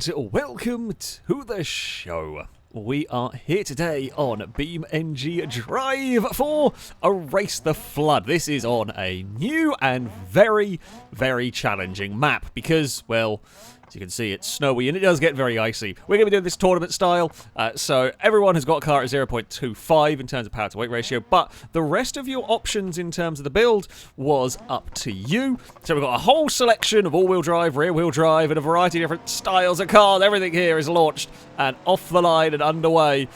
and welcome to the show. We are here today on BeamNG Drive for Erase the Flood. This is on a new and very, very challenging map because, well, as you can see, it's snowy and it does get very icy. We're going to be doing this tournament style, so everyone has got a car at 0.25 in terms of power to weight ratio, but the rest of your options in terms of the build was up to you. So we've got a whole selection of all-wheel drive, rear-wheel drive, and a variety of different styles of cars. Everything here is launched and off the line and underway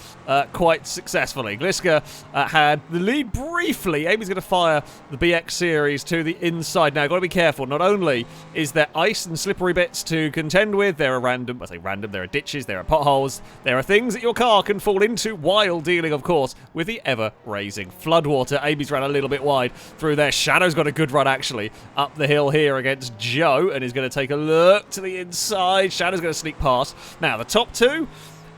quite successfully. Gliska had the lead briefly. Amy's going to fire the BX series to the inside. Now, got to be careful. Not only is there ice and slippery bits to contend with, there are random, I say random, there are ditches, there are potholes, there are things that your car can fall into while dealing, of course, with the ever-raising floodwater. Amy's ran a little bit wide through there. Shadow's got a good run, actually, up the hill here against Joe, and is going to take a look to the inside. Shadow's going to sneak past. Now, the top two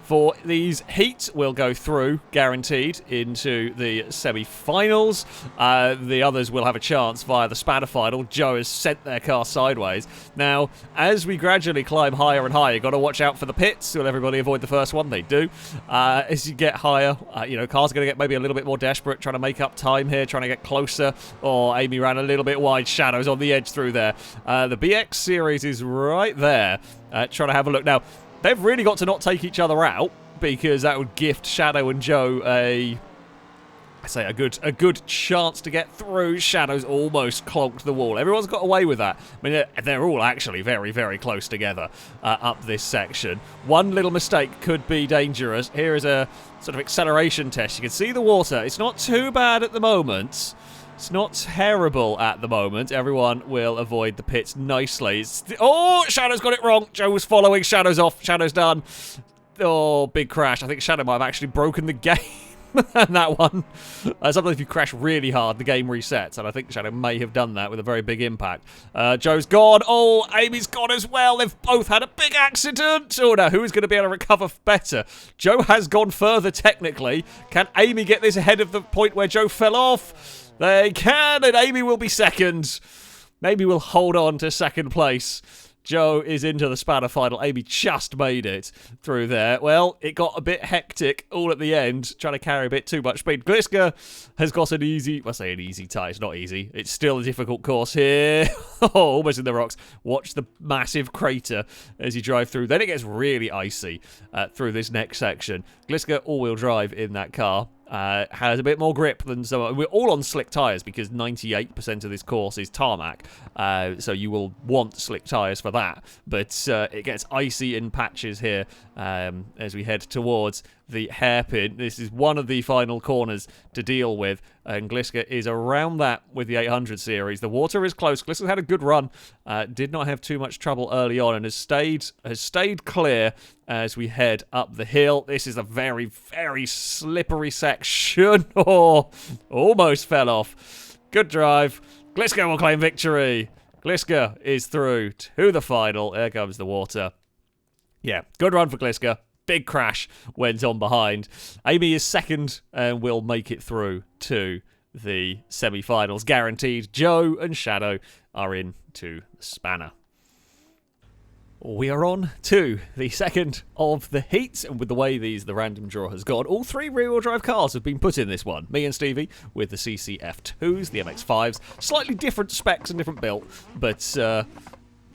for these heats will go through, guaranteed, into the semi-finals. The others will have a chance via the Semifinal. Joe has sent their car sideways. Now, as we gradually climb higher and higher, you've got to watch out for the pits. Will everybody avoid the first one? They do. As you get higher, cars are going to get maybe a little bit more desperate, trying to make up time here, trying to get closer. Oh, Amy ran a little bit wide. Shadow's on the edge through there. The BX series is right there, trying to have a look. Now, they've really got to not take each other out because that would gift Shadow and Joe a good chance to get through. Shadow's almost clogged the wall. Everyone's got away with that. I mean, they're all actually very, very close together up this section. One little mistake could be dangerous. Here is a sort of acceleration test. You can see the water. It's not too bad at the moment. It's not terrible at the moment. Everyone will avoid the pits nicely. Oh, Shadow's got it wrong. Joe was following. Shadow's off. Shadow's done. Oh, big crash. I think Shadow might have actually broken the game. That one. Sometimes if you crash really hard, the game resets. And I think Shadow may have done that with a very big impact. Joe's gone. Oh, Amy's gone as well. They've both had a big accident. Oh, now, who is going to be able to recover better? Joe has gone further, technically. Can Amy get this ahead of the point where Joe fell off? They can, and Amy will be second. Maybe we'll hold on to second place. Joe is into the Semifinal. Amy just made it through there. Well, it got a bit hectic all at the end, trying to carry a bit too much speed. Gliska has got an easy, I say an easy tie. It's not easy. It's still a difficult course here. Oh, almost in the rocks. Watch the massive crater as you drive through. Then it gets really icy through this next section. Gliska all-wheel drive in that car. Has a bit more grip than some. We're all on slick tyres because 98% of this course is tarmac, so you will want slick tyres for that. But it gets icy in patches here as we head towards the hairpin. This is one of the final corners to deal with, and Gliska is around that with the 800 series. The water is close. Gliska had a good run, did not have too much trouble early on, and has stayed clear as we head up the hill. This is a very, very slippery section. Oh, almost fell off. Good drive. Gliska will claim victory. Gliska is through to the final. There comes the water. Yeah, good run for Gliska. Big crash went on behind. Amy is second and will make it through to the semi-finals. Guaranteed. Joe and Shadow are into the spanner. We are on to the second of the heats, and with the way the random draw has gone, all three rear-wheel drive cars have been put in this one. Me and Stevie with the CCF2s, the MX-5s, slightly different specs and different build, but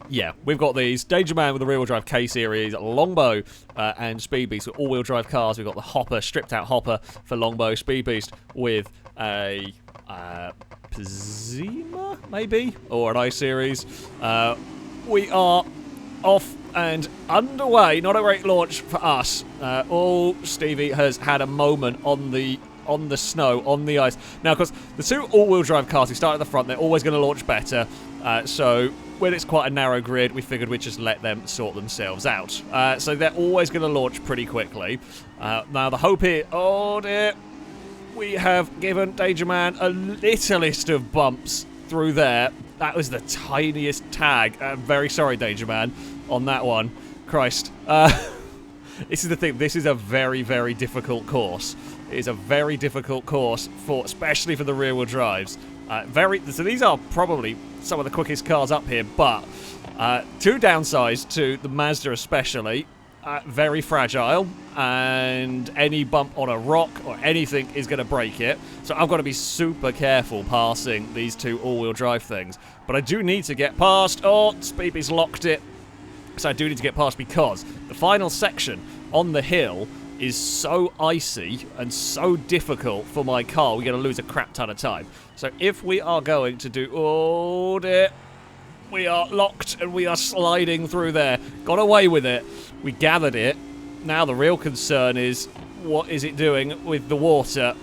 yeah, we've got these. Danger Man with the rear-wheel drive K-Series, Longbow and Speed Beast with all-wheel drive cars. We've got the Hopper, stripped-out Hopper for Longbow, Speed Beast with a Pzima, maybe, or an I-Series. We are off and underway. Not a great launch for us. Stevie has had a moment on the snow, on the ice. Now, of course, the two all-wheel drive cars who start at the front, they're always going to launch better. So when it's quite a narrow grid, we figured we'd just let them sort themselves out. So they're always going to launch pretty quickly. Now, the hope here... Oh, dear. We have given Danger Man a littlest of bumps through there. That was the tiniest tag. I'm very sorry, Danger Man, on that one. Christ. This is the thing. This is a very, very difficult course. It is a very difficult course, especially for the rear-wheel drives. So these are probably some of the quickest cars up here, but Two downsides to the Mazda especially. Very fragile, and any bump on a rock or anything is going to break it. So I've got to be super careful passing these two all-wheel drive things. But I do need to get past. Oh, Speeby's locked it. So I do need to get past because the final section on the hill is so icy and so difficult for my car. We're going to lose a crap ton of time. So if we are going to do... Oh, dear. We are locked and we are sliding through there. Got away with it. We gathered it. Now the real concern is, what is it doing with the water?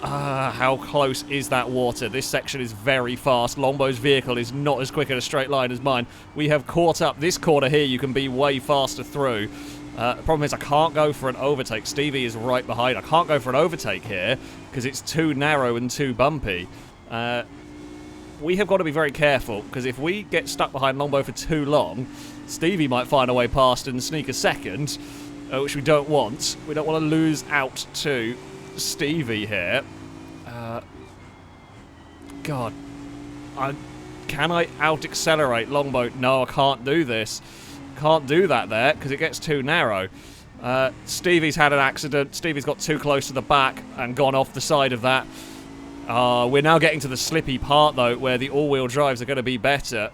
How close is that water? This section is very fast. Longbow's vehicle is not as quick in a straight line as mine. We have caught up. This corner here you can be way faster through. The problem is I can't go for an overtake. Stevie is right behind. I can't go for an overtake here because it's too narrow and too bumpy. We have got to be very careful, because if we get stuck behind Longbow for too long, Stevie might find a way past and sneak a second, which we don't want. We don't want to lose out to Stevie here. God. Can I out-accelerate Longbow? No, I can't do this. Can't do that there, because it gets too narrow. Stevie's had an accident. Stevie's got too close to the back and gone off the side of that. We're now getting to the slippy part, though, where the all-wheel drives are going to be better.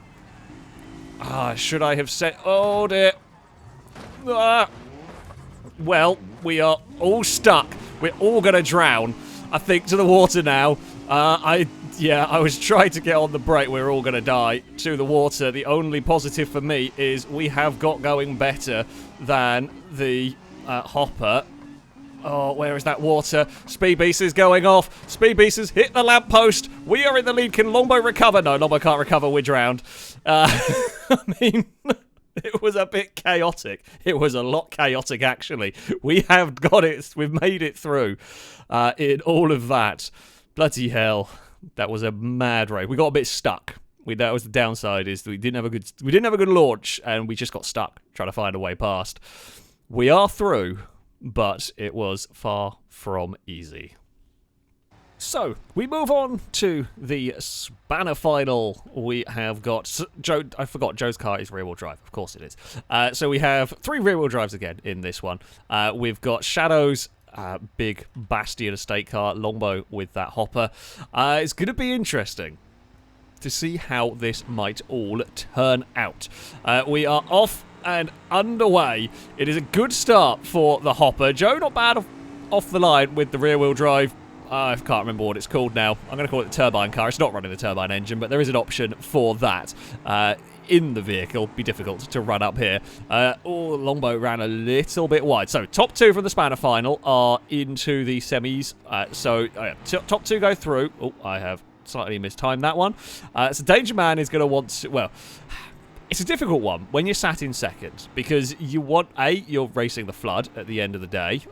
Should I have set... Oh, dear. Well, we are all stuck. We're all going to drown, I think, to the water now. I was trying to get on the brake. We're all going to die to the water. The only positive for me is we have got going better than the hopper. Oh, where is that water? Speed Beast is going off. Speed Beast has hit the lamppost. We are in the lead. Can Longbow recover? No, Longbow can't recover. We're drowned. I mean, it was a bit chaotic. It was a lot chaotic, actually. We have got it. We've made it through in all of that. Bloody hell. That was a mad race. We got a bit stuck. That was the downside, is we didn't have a good launch, and we just got stuck trying to find a way past. We are through, but it was far from easy. So, we move on to the Semifinal. We have got Joe. I forgot Joe's car is rear-wheel drive. Of course it is. So we have 3 rear-wheel drives again in this one. We've got Shadow's big Bastion estate car, Longbow with that hopper. It's going to be interesting to see how this might all turn out. We are off and underway. It is a good start for the hopper. Joe, not bad off the line with the rear-wheel drive. I can't remember what it's called now. I'm going to call it the turbine car. It's not running the turbine engine, but there is an option for that in the vehicle. Be difficult to run up here. Longbow ran a little bit wide. So, top 2 from the Semifinal are into the semis. Top 2 go through. Oh, I have slightly mistimed that one. So, Danger Man is going to want to... Well... It's a difficult one when you're sat in second, because you want, you're racing the flood at the end of the day.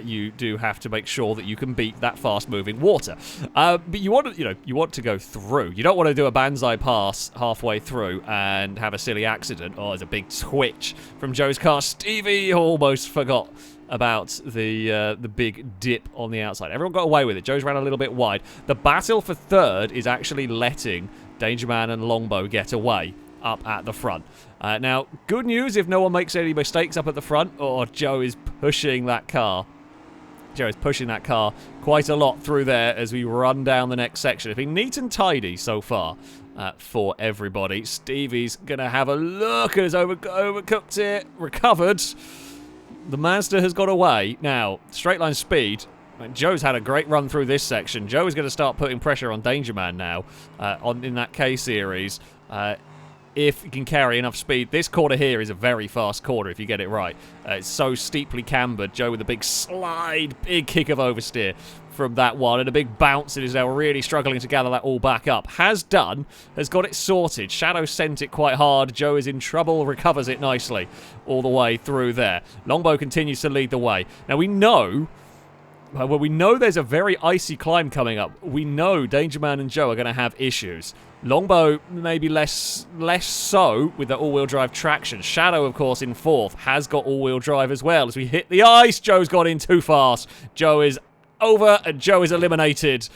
You do have to make sure that you can beat that fast-moving water. But you want to, you want to go through. You don't want to do a banzai pass halfway through and have a silly accident. Oh, there's a big twitch from Joe's car. Stevie almost forgot about the big dip on the outside. Everyone got away with it. Joe's ran a little bit wide. The battle for third is actually letting Danger Man and Longbow get away up at the front. Now, good news if no one makes any mistakes up at the front. Oh, Joe is pushing that car. Joe is pushing that car quite a lot through there as we run down the next section. It's been neat and tidy so far for everybody. Stevie's going to have a look as overcooked it. Recovered. The Mazda has got away. Now, straight line speed. Joe's had a great run through this section. Joe is going to start putting pressure on Danger Man now in that K-Series. If you can carry enough speed. This corner here is a very fast corner if you get it right. It's so steeply cambered. Joe with a big slide, big kick of oversteer from that one, and a big bounce. It is now really struggling to gather that all back up. Has got it sorted. Shadow sent it quite hard. Joe is in trouble, recovers it nicely all the way through there. Longbow continues to lead the way. Now we know... Well, we know there's a very icy climb coming up. We know Danger Man and Joe are going to have issues. Longbow maybe less so with the all-wheel drive traction. Shadow, of course, in 4th, has got all-wheel drive as well. As we hit the ice, Joe's got in too fast. Joe is over, and Joe is eliminated.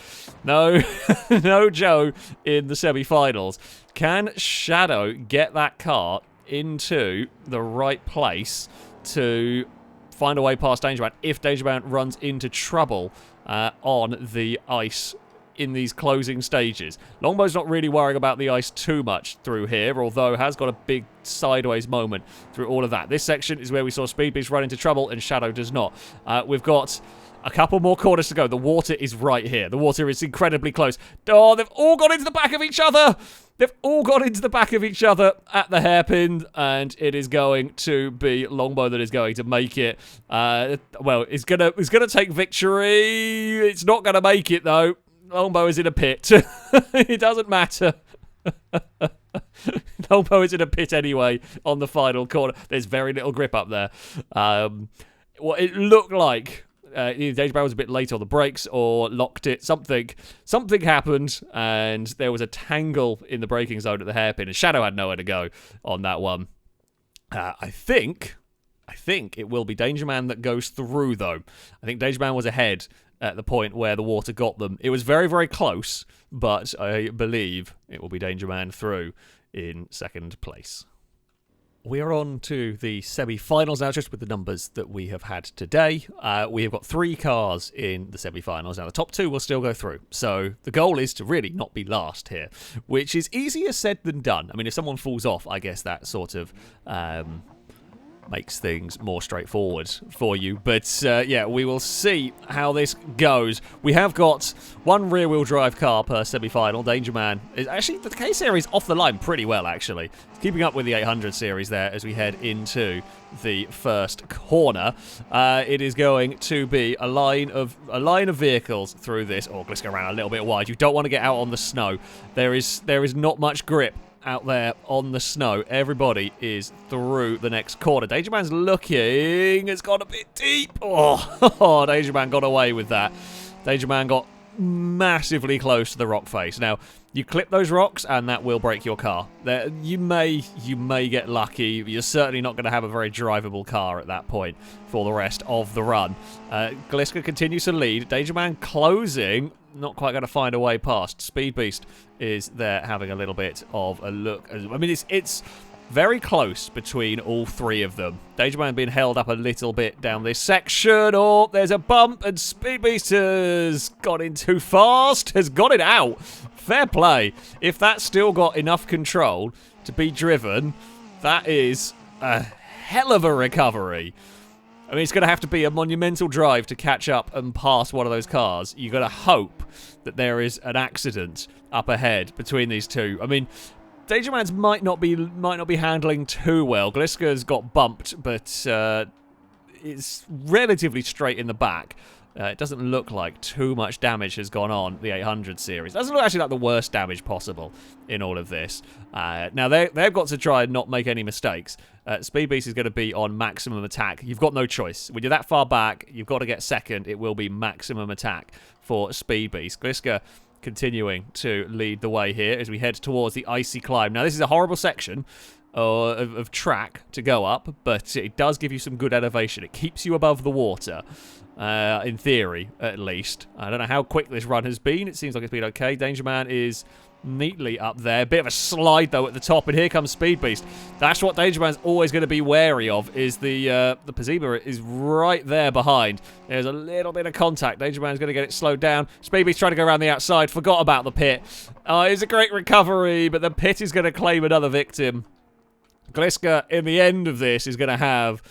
No, no Joe in the semi-finals. Can Shadow get that car into the right place to find a way past Danger Man if Danger Man runs into trouble on the ice in these closing stages? Longbow's not really worrying about the ice too much through here, although has got a big sideways moment through all of that. This section is where we saw Speed Beast run into trouble and Shadow does not. We've got a couple more corners to go. The water is right here. The water is incredibly close. Oh, they've all gone into the back of each other. They've all got into the back of each other at the hairpin, and it is going to be Longbow that is going to make it. Well, it's gonna take victory. It's not gonna make it though. Longbow is in a pit. It doesn't matter. Longbow is in a pit anyway on the final corner. There's very little grip up there. What it looked like. Either Danger Man was a bit late on the brakes or locked it. Something happened, and there was a tangle in the braking zone at the hairpin, and Shadow had nowhere to go on that one. I think it will be Danger Man that goes through, though. I think Danger Man was ahead at the point where the water got them. It was very, very close, but I believe it will be Danger Man through in second place. We are on to the semi-finals now, just with the numbers that we have had today. We have got 3 cars in the semi-finals. Now, the top 2 will still go through. So the goal is to really not be last here, which is easier said than done. I mean, if someone falls off, I guess that sort of makes things more straightforward for you. But yeah, we will see how this goes. We have got 1 rear-wheel drive car per semi-final. Danger Man is actually, the K series off the line pretty well, actually. It's keeping up with the 800 series there as we head into the first corner. It is going to be a line of vehicles through this. Oh, let's go around a little bit wide. You don't want to get out on the snow. There is not much grip out there on the snow. Everybody is through the next corner. Danger Man's looking. It's got a bit deep. Oh, Danger Man got away with that. Danger Man got massively close to the rock face. Now, you clip those rocks and that will break your car. You may get lucky. You're certainly not going to have a very drivable car at that point for the rest of the run. Gliska continues to lead. Danger Man closing. Not quite going to find a way past. Speed Beast is there having a little bit of a look. I mean, it's very close between all 3 of them. Danger Man being held up a little bit down this section. Oh, there's a bump, and Speed Beast has got in too fast. Has got it out. Fair play. If that's still got enough control to be driven, that is a hell of a recovery. I mean, it's going to have to be a monumental drive to catch up and pass one of those cars. You've got to hope that there is an accident up ahead between these 2. I mean, Danger Man's might not be handling too well. Gliska's got bumped, but it's relatively straight in the back. It doesn't look like too much damage has gone on the 800 series. It doesn't look actually like the worst damage possible in all of this. Now, they've got to try and not make any mistakes. Speed Beast is going to be on maximum attack. You've got no choice. When you're that far back, you've got to get second. It will be maximum attack for Speed Beast. Gliska continuing to lead the way here as we head towards the icy climb. Now, this is a horrible section of track to go up, but it does give you some good elevation. It keeps you above the water. In theory, at least. I don't know how quick this run has been. It seems like it's been okay. Danger Man is neatly up there. Bit of a slide, though, at the top, and here comes Speed Beast. That's what Danger Man's always going to be wary of, is the Pazima is right there behind. There's a little bit of contact. Danger Man's going to get it slowed down. Speed Beast trying to go around the outside. Forgot about the pit. It's a great recovery, but the pit is going to claim another victim. Gliska, in the end of this, is going to have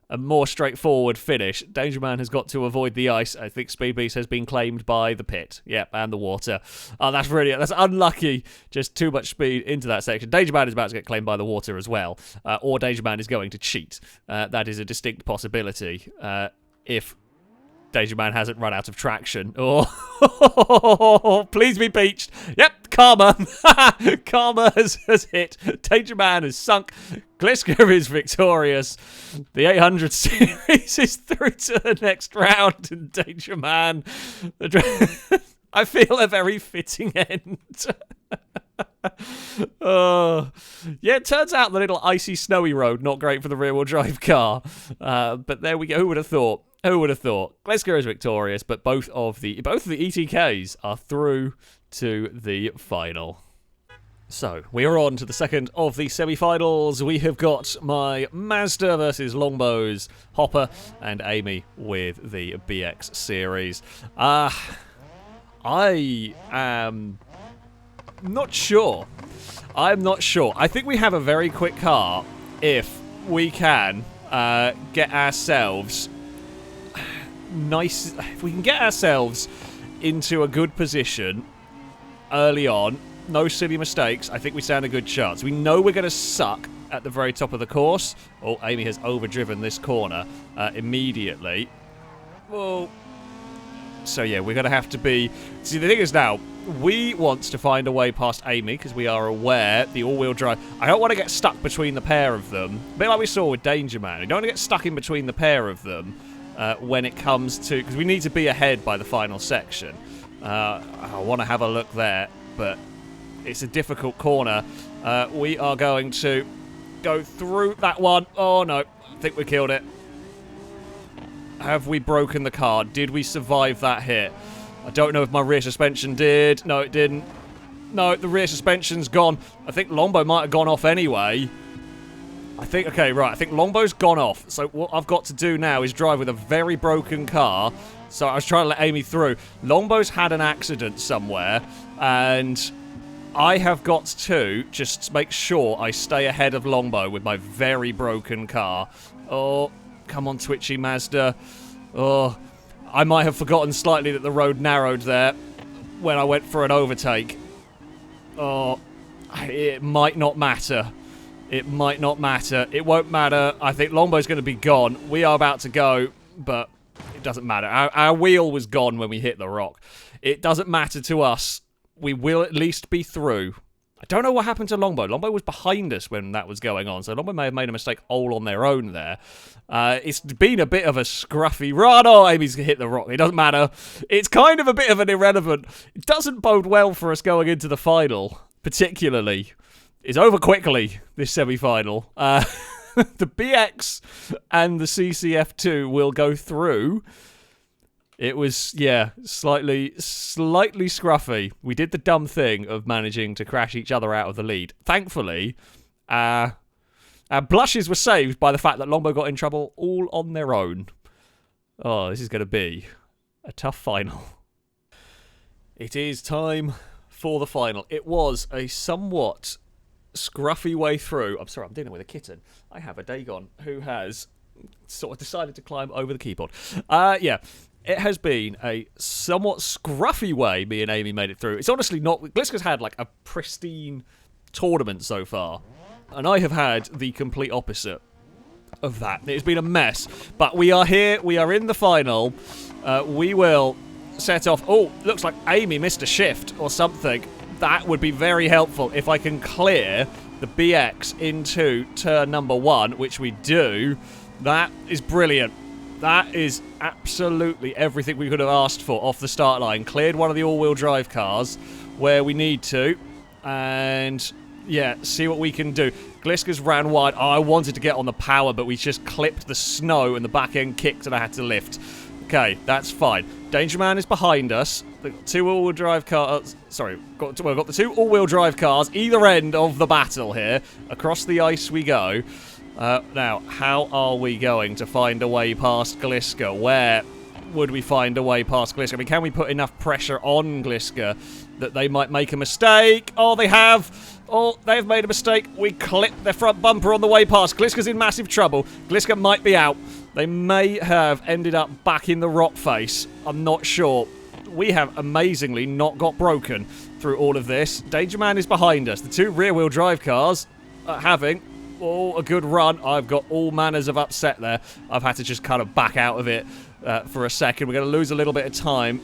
a more straightforward finish. Danger Man has got to avoid the ice. I think Speed Beast has been claimed by the pit. Yep, and the water. Oh, that's unlucky. Just too much speed into that section. Danger Man is about to get claimed by the water as well. Or Danger Man is going to cheat. That is a distinct possibility. If Danger Man hasn't run out of traction. Oh, please be beached. Yep, karma. Karma has hit. Danger Man has sunk. Gliska is victorious. The 800 series is through to the next round. And Danger Man, I feel a very fitting end. Yeah, it turns out the little icy, snowy road, not great for the rear-wheel drive car. But there we go. Who would have thought? Who would have thought? Gliska is victorious, but both of the ETKs are through to the final. So, we are on to the second of the semi-finals. We have got my Mazda versus Longbows Hopper and Amy with the BX series. I am not sure. I'm not sure. I think we have a very quick car if we can get ourselves if we can get ourselves into a good position early on. No silly mistakes. I think we stand a good chance. We know we're going to suck at the very top of the course. Oh, Amy has overdriven this corner immediately. Well, so yeah, we're going to have to be... See, the thing is now, we want to find a way past Amy because we are aware the all-wheel drive... I don't want to get stuck between the pair of them. A bit like we saw with Danger Man. We don't want to get stuck in between the pair of them when it comes to... Because we need to be ahead by the final section. I want to have a look there, but... It's a difficult corner. We are going to go through that one. Oh, no. I think we killed it. Have we broken the car? Did we survive that hit? I don't know if my rear suspension did. No, it didn't. No, the rear suspension's gone. I think Longbow might have gone off anyway. Okay, right. I think Longbow's gone off. So what I've got to do now is drive with a very broken car. So I was trying to let Amy through. Longbow's had an accident somewhere, and... I have got to just make sure I stay ahead of Longbow with my very broken car. Oh, come on, twitchy Mazda. Oh, I might have forgotten slightly that the road narrowed there when I went for an overtake. Oh, it might not matter. It might not matter. It won't matter. I think Longbow's going to be gone. We are about to go, but it doesn't matter. Our wheel was gone when we hit the rock. It doesn't matter to us. We will at least be through. I don't know what happened to Longbow. Longbow was behind us when that was going on, so Longbow may have made a mistake all on their own there. It's been a bit of a scruffy run. Oh, Amy's hit the rock. It doesn't matter. It's kind of a bit of an irrelevant. It doesn't bode well for us going into the final, particularly. It's over quickly, this semi-final. The BX and the CCF2 will go through. It was, yeah, slightly scruffy. We did the dumb thing of managing to crash each other out of the lead. Thankfully, our blushes were saved by the fact that Longbow got in trouble all on their own. Oh, this is going to be a tough final. It is time for the final. It was a somewhat scruffy way through. I'm sorry, I'm dealing with a kitten. I have a Dagon who has sort of decided to climb over the keyboard. Yeah. It has been a somewhat scruffy way me and Amy made it through. It's honestly not... Gliska's had, like, a pristine tournament so far. And I have had the complete opposite of that. It's been a mess. But we are here. We are in the final. We will set off... Oh, looks like Amy missed a shift or something. That would be very helpful if I can clear the BX into turn number 1, which we do. That is brilliant. That is absolutely everything we could have asked for off the start line. Cleared one of the all-wheel drive cars where we need to. And, yeah, see what we can do. Gliska's ran wide. Oh, I wanted to get on the power, but we just clipped the snow and the back end kicked and I had to lift. Okay, that's fine. Danger Man is behind us. The two all-wheel drive cars... Sorry, we've got the two all-wheel drive cars either end of the battle here. Across the ice we go. Now, how are we going to find a way past Gliska? Where would we find a way past Gliska? I mean, can we put enough pressure on Gliska that they might make a mistake? Oh, they have. Oh, they've made a mistake. We clipped their front bumper on the way past. Gliska's in massive trouble. Gliska might be out. They may have ended up back in the rock face. I'm not sure. We have amazingly not got broken through all of this. Danger Man is behind us. The two rear-wheel drive cars are having... Oh, a good run. I've got all manners of upset there. I've had to just kind of back out of it for a second. We're going to lose a little bit of time.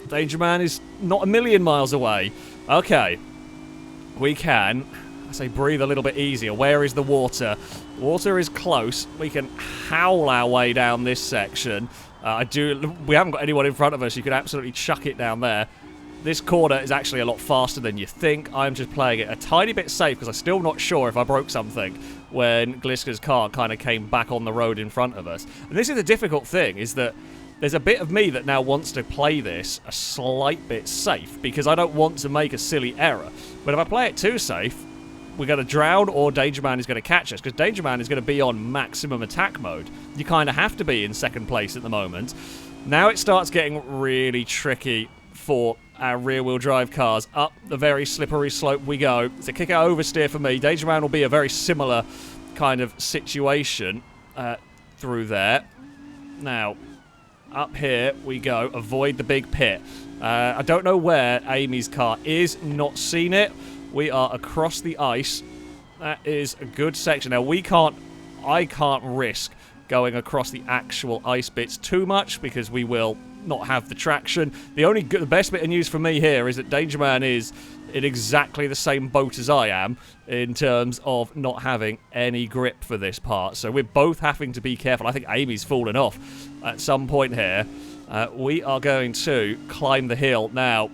Danger Man is not a million miles away. Okay. We can, I say, breathe a little bit easier. Where is the water? Water is close. We can howl our way down this section. We haven't got anyone in front of us. You could absolutely chuck it down there. This corner is actually a lot faster than you think. I'm just playing it a tiny bit safe because I'm still not sure if I broke something when Gliska's car kind of came back on the road in front of us. And this is a difficult thing, is that there's a bit of me that now wants to play this a slight bit safe because I don't want to make a silly error. But if I play it too safe, we're going to drown or Danger Man is going to catch us because Danger Man is going to be on maximum attack mode. You kind of have to be in second place at the moment. Now it starts getting really tricky for our rear-wheel drive cars. Up the very slippery slope we go. It's a kick-out oversteer for me. Danger Man will be a very similar kind of situation through there. Now, up here we go. Avoid the big pit. I don't know where Amy's car is. Not seen it. We are across the ice. That is a good section. Now, I can't risk going across the actual ice bits too much because we will not have the traction. The best bit of news for me here is that Danger Man is in exactly the same boat as I am in terms of not having any grip for this part. So we're both having to be careful. I think Amy's fallen off at some point here. We are going to climb the hill. Now,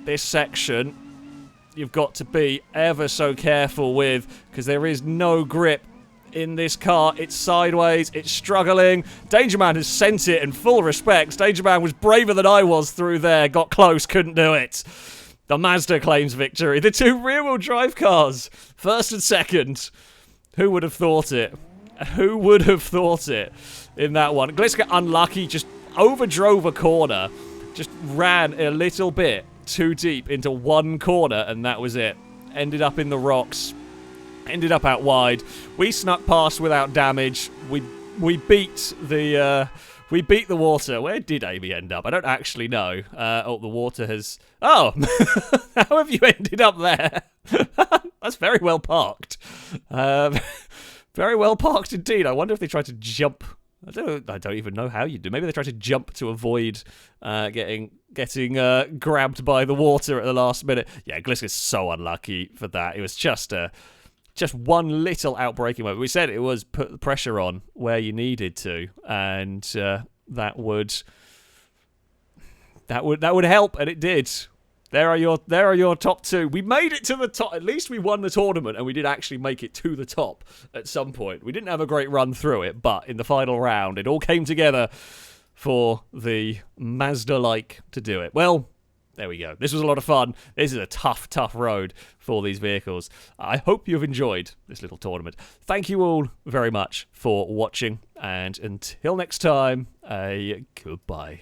this section you've got to be ever so careful with because there is no grip in this car. It's sideways, it's struggling. Danger Man has sent it in full respect. Danger Man was braver than I was through there, got close, couldn't do it. The Mazda claims victory. The two rear-wheel drive cars, first and second. Who would have thought it? Who would have thought it in that one? Gliska unlucky, just overdrove a corner, just ran a little bit too deep into one corner, and that was it. Ended up in the rocks. Ended up out wide. We snuck past without damage. We beat the water. Where did Amy end up? I don't actually know. Oh, the water has... Oh! How have you ended up there? That's very well parked. Very well parked indeed. I wonder if they tried to jump... I don't even know how you do. Maybe they tried to jump to avoid getting grabbed by the water at the last minute. Yeah, Gliska's so unlucky for that. It was just one little outbreaking moment. We said it was put the pressure on where you needed to, and that would help, and it did. There are your top two. We made it to the top. At least we won the tournament, and we did actually make it to the top at some point. We didn't have a great run through it, but in the final round, it all came together for the Mazda-like to do it. Well, there we go. This was a lot of fun. This is a tough, tough road for these vehicles. I hope you've enjoyed this little tournament. Thank you all very much for watching, and until next time, a goodbye.